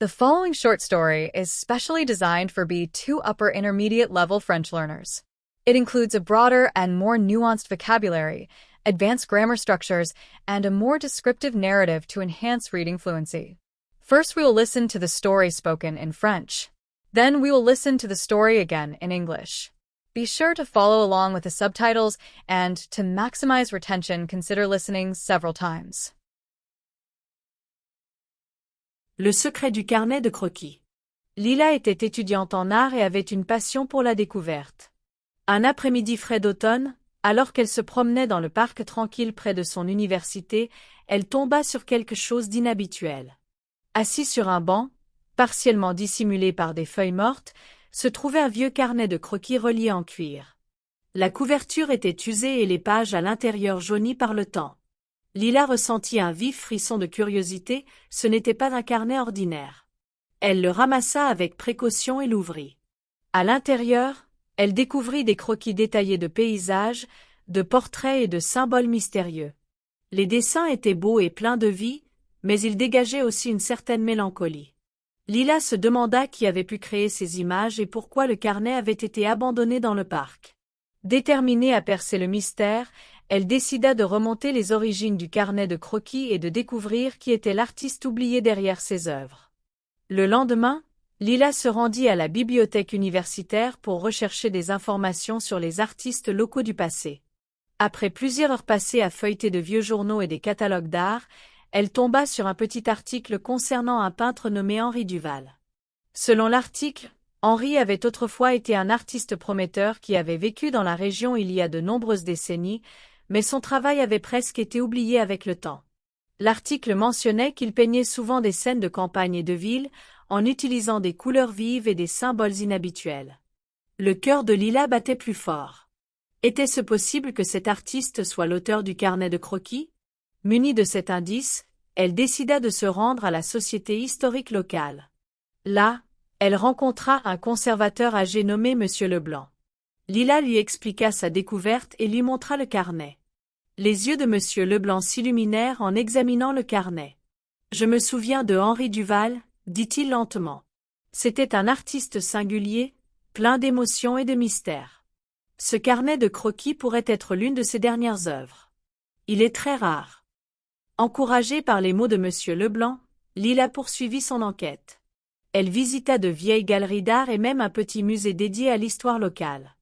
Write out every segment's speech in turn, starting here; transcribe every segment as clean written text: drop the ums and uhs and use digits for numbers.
The following short story is specially designed for B2 upper intermediate level French learners. It includes a broader and more nuanced vocabulary, advanced grammar structures, and a more descriptive narrative to enhance reading fluency. First, we will listen to the story spoken in French. Then we will listen to the story again in English. Be sure to follow along with the subtitles, and to maximize retention, consider listening several times. Le secret du carnet de croquis. Lila était étudiante en art et avait une passion pour la découverte. Un après-midi frais d'automne, alors qu'elle se promenait dans le parc tranquille près de son université, elle tomba sur quelque chose d'inhabituel. Assis sur un banc, partiellement dissimulé par des feuilles mortes, se trouvait un vieux carnet de croquis relié en cuir. La couverture était usée et les pages à l'intérieur jaunies par le temps. Lila ressentit un vif frisson de curiosité, ce n'était pas un carnet ordinaire. Elle le ramassa avec précaution et l'ouvrit. À l'intérieur, elle découvrit des croquis détaillés de paysages, de portraits et de symboles mystérieux. Les dessins étaient beaux et pleins de vie, mais ils dégageaient aussi une certaine mélancolie. Lila se demanda qui avait pu créer ces images et pourquoi le carnet avait été abandonné dans le parc. Déterminée à percer le mystère, elle décida de remonter les origines du carnet de croquis et de découvrir qui était l'artiste oublié derrière ses œuvres. Le lendemain, Lila se rendit à la bibliothèque universitaire pour rechercher des informations sur les artistes locaux du passé. Après plusieurs heures passées à feuilleter de vieux journaux et des catalogues d'art, elle tomba sur un petit article concernant un peintre nommé Henri Duval. Selon l'article, Henri avait autrefois été un artiste prometteur qui avait vécu dans la région il y a de nombreuses décennies, mais son travail avait presque été oublié avec le temps. L'article mentionnait qu'il peignait souvent des scènes de campagne et de ville, en utilisant des couleurs vives et des symboles inhabituels. Le cœur de Lila battait plus fort. Était-ce possible que cet artiste soit l'auteur du carnet de croquis? Munie de cet indice, elle décida de se rendre à la société historique locale. Là, elle rencontra un conservateur âgé nommé Monsieur Leblanc. Lila lui expliqua sa découverte et lui montra le carnet. Les yeux de Monsieur Leblanc s'illuminèrent en examinant le carnet. « Je me souviens de Henri Duval, dit-il lentement. C'était un artiste singulier, plein d'émotions et de mystères. Ce carnet de croquis pourrait être l'une de ses dernières œuvres. Il est très rare. » Encouragée par les mots de Monsieur Leblanc, Lila poursuivit son enquête. Elle visita de vieilles galeries d'art et même un petit musée dédié à l'histoire locale.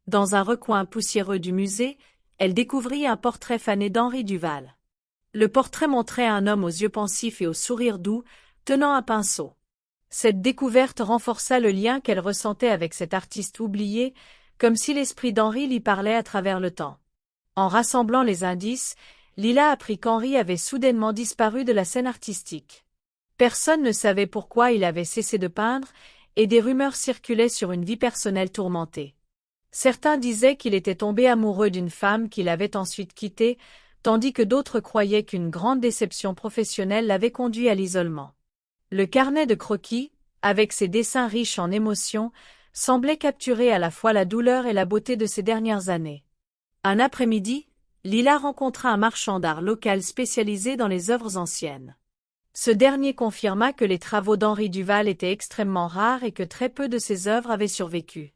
Dans un recoin poussiéreux du musée, elle découvrit un portrait fané d'Henri Duval. Le portrait montrait un homme aux yeux pensifs et au sourire doux, tenant un pinceau. Cette découverte renforça le lien qu'elle ressentait avec cet artiste oublié, comme si l'esprit d'Henri lui parlait à travers le temps. En rassemblant les indices, Lila apprit qu'Henri avait soudainement disparu de la scène artistique. Personne ne savait pourquoi il avait cessé de peindre, et des rumeurs circulaient sur une vie personnelle tourmentée. Certains disaient qu'il était tombé amoureux d'une femme qu'il avait ensuite quittée, tandis que d'autres croyaient qu'une grande déception professionnelle l'avait conduit à l'isolement. Le carnet de croquis, avec ses dessins riches en émotions, semblait capturer à la fois la douleur et la beauté de ces dernières années. Un après-midi, Lila rencontra un marchand d'art local spécialisé dans les œuvres anciennes. Ce dernier confirma que les travaux d'Henri Duval étaient extrêmement rares et que très peu de ses œuvres avaient survécu.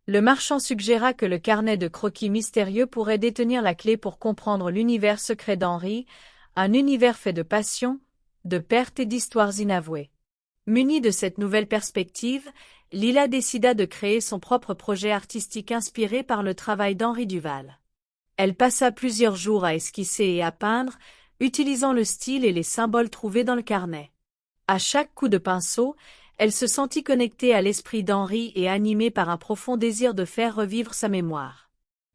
Le marchand suggéra que le carnet de croquis mystérieux pourrait détenir la clé pour comprendre l'univers secret d'Henri, un univers fait de passion, de pertes et d'histoires inavouées. Munie de cette nouvelle perspective, Lila décida de créer son propre projet artistique inspiré par le travail d'Henri Duval. Elle passa plusieurs jours à esquisser et à peindre, utilisant le style et les symboles trouvés dans le carnet. À chaque coup de pinceau, elle se sentit connectée à l'esprit d'Henri et animée par un profond désir de faire revivre sa mémoire.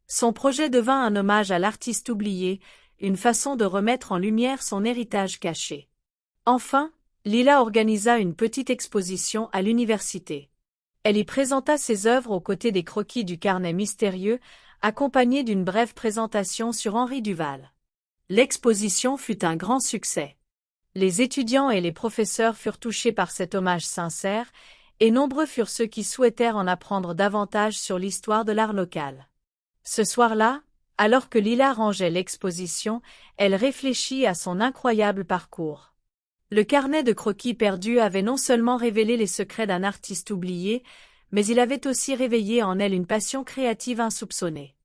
Son projet devint un hommage à l'artiste oublié, une façon de remettre en lumière son héritage caché. Enfin, Lila organisa une petite exposition à l'université. Elle y présenta ses œuvres aux côtés des croquis du carnet mystérieux, accompagnée d'une brève présentation sur Henri Duval. L'exposition fut un grand succès. Les étudiants et les professeurs furent touchés par cet hommage sincère, et nombreux furent ceux qui souhaitèrent en apprendre davantage sur l'histoire de l'art local. Ce soir-là, alors que Lila rangeait l'exposition, elle réfléchit à son incroyable parcours. Le carnet de croquis perdu avait non seulement révélé les secrets d'un artiste oublié, mais il avait aussi réveillé en elle une passion créative insoupçonnée.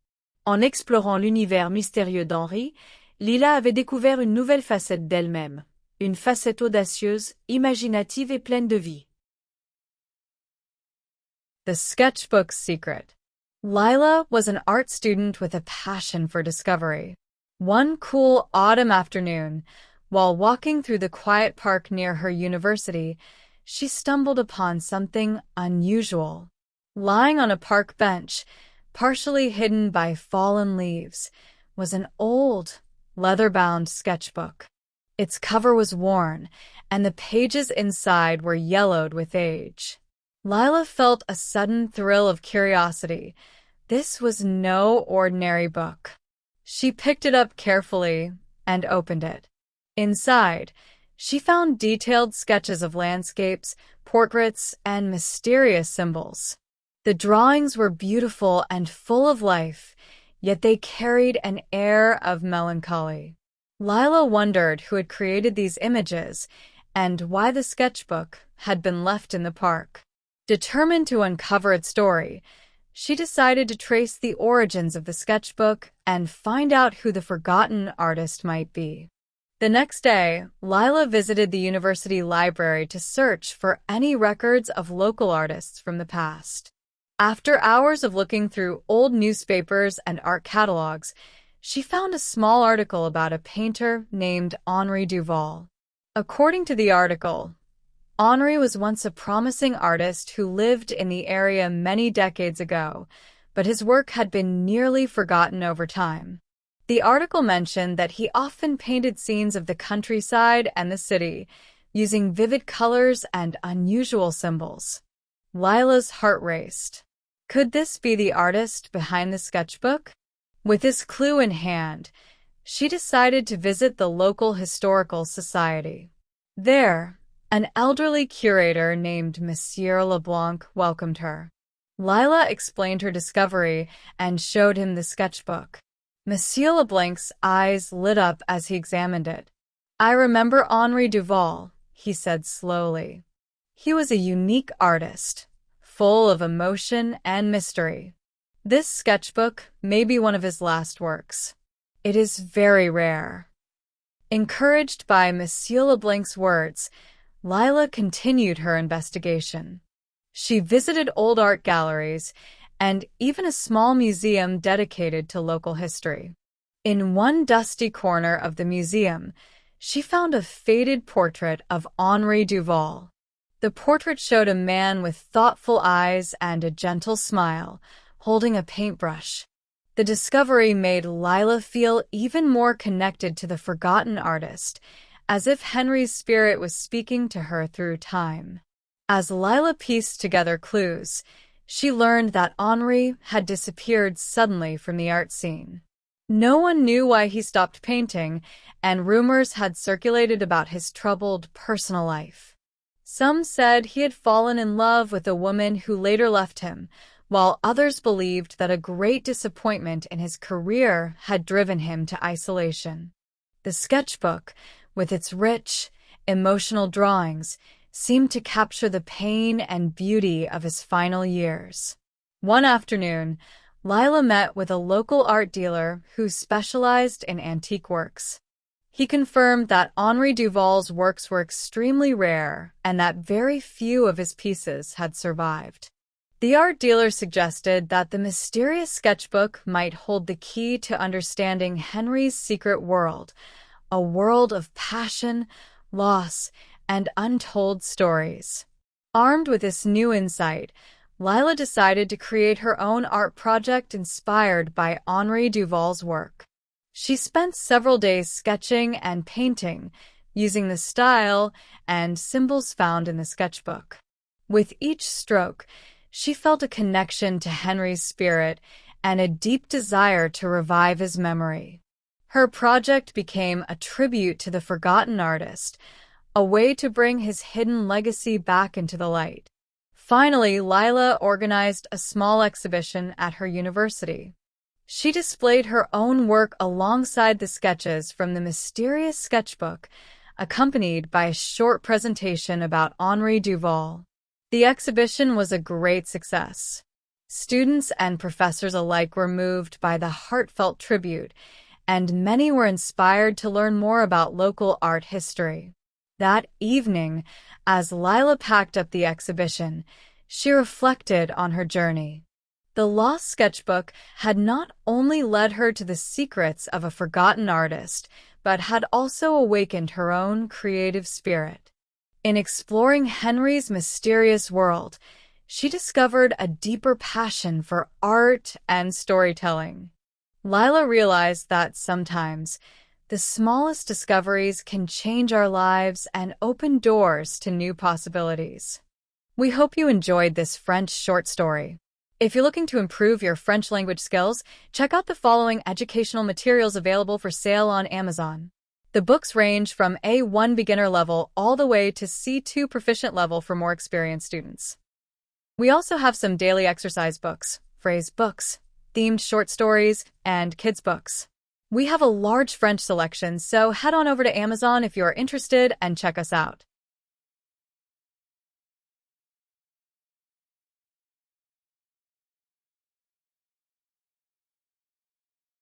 En explorant l'univers mystérieux d'Henri, Lila avait découvert une nouvelle facette d'elle-même, une facette audacieuse, imaginative et pleine de vie. The sketchbook's secret. Lila was an art student with a passion for discovery. One cool autumn afternoon, while walking through the quiet park near her university, she stumbled upon something unusual. Lying on a park bench, partially hidden by fallen leaves, was an old, leather-bound sketchbook. Its cover was worn, and the pages inside were yellowed with age. Lila felt a sudden thrill of curiosity. This was no ordinary book. She picked it up carefully and opened it. Inside, she found detailed sketches of landscapes, portraits, and mysterious symbols. The drawings were beautiful and full of life, yet they carried an air of melancholy. Lila wondered who had created these images and why the sketchbook had been left in the park. Determined to uncover its story, she decided to trace the origins of the sketchbook and find out who the forgotten artist might be. The next day, Lila visited the university library to search for any records of local artists from the past. After hours of looking through old newspapers and art catalogs, she found a small article about a painter named Henri Duval. According to the article, Henri was once a promising artist who lived in the area many decades ago, but his work had been nearly forgotten over time. The article mentioned that he often painted scenes of the countryside and the city, using vivid colors and unusual symbols. Lila's heart raced. Could this be the artist behind the sketchbook? With this clue in hand, she decided to visit the local historical society. There, an elderly curator named Monsieur Leblanc welcomed her. Lila explained her discovery and showed him the sketchbook. Monsieur Leblanc's eyes lit up as he examined it. "I remember Henri Duval," he said slowly. "He was a unique artist, full of emotion and mystery. This sketchbook may be one of his last works. It is very rare." Encouraged by Monsieur Leblanc's words, Lila continued her investigation. She visited old art galleries and even a small museum dedicated to local history. In one dusty corner of the museum, she found a faded portrait of Henri Duval. The portrait showed a man with thoughtful eyes and a gentle smile, holding a paintbrush. The discovery made Lila feel even more connected to the forgotten artist, as if Henry's spirit was speaking to her through time. As Lila pieced together clues, she learned that Henri had disappeared suddenly from the art scene. No one knew why he stopped painting, and rumors had circulated about his troubled personal life. Some said he had fallen in love with a woman who later left him, while others believed that a great disappointment in his career had driven him to isolation. The sketchbook, with its rich, emotional drawings, seemed to capture the pain and beauty of his final years. One afternoon, Lila met with a local art dealer who specialized in antique works. He confirmed that Henri Duval's works were extremely rare and that very few of his pieces had survived. The art dealer suggested that the mysterious sketchbook might hold the key to understanding Henry's secret world, a world of passion, loss, and untold stories. Armed with this new insight, Lila decided to create her own art project inspired by Henri Duval's work. She spent several days sketching and painting, using the style and symbols found in the sketchbook. With each stroke, she felt a connection to Henry's spirit and a deep desire to revive his memory. Her project became a tribute to the forgotten artist, a way to bring his hidden legacy back into the light. Finally, Lila organized a small exhibition at her university. She displayed her own work alongside the sketches from the mysterious sketchbook, accompanied by a short presentation about Henri Duval. The exhibition was a great success. Students and professors alike were moved by the heartfelt tribute, and many were inspired to learn more about local art history. That evening, as Lila packed up the exhibition, she reflected on her journey. The lost sketchbook had not only led her to the secrets of a forgotten artist, but had also awakened her own creative spirit. In exploring Henry's mysterious world, she discovered a deeper passion for art and storytelling. Lila realized that sometimes the smallest discoveries can change our lives and open doors to new possibilities. We hope you enjoyed this French short story. If you're looking to improve your French language skills, check out the following educational materials available for sale on Amazon. The books range from A1 beginner level all the way to C2 proficient level for more experienced students. We also have some daily exercise books, phrase books, themed short stories, and kids books. We have a large French selection, so head on over to Amazon if you are interested and check us out.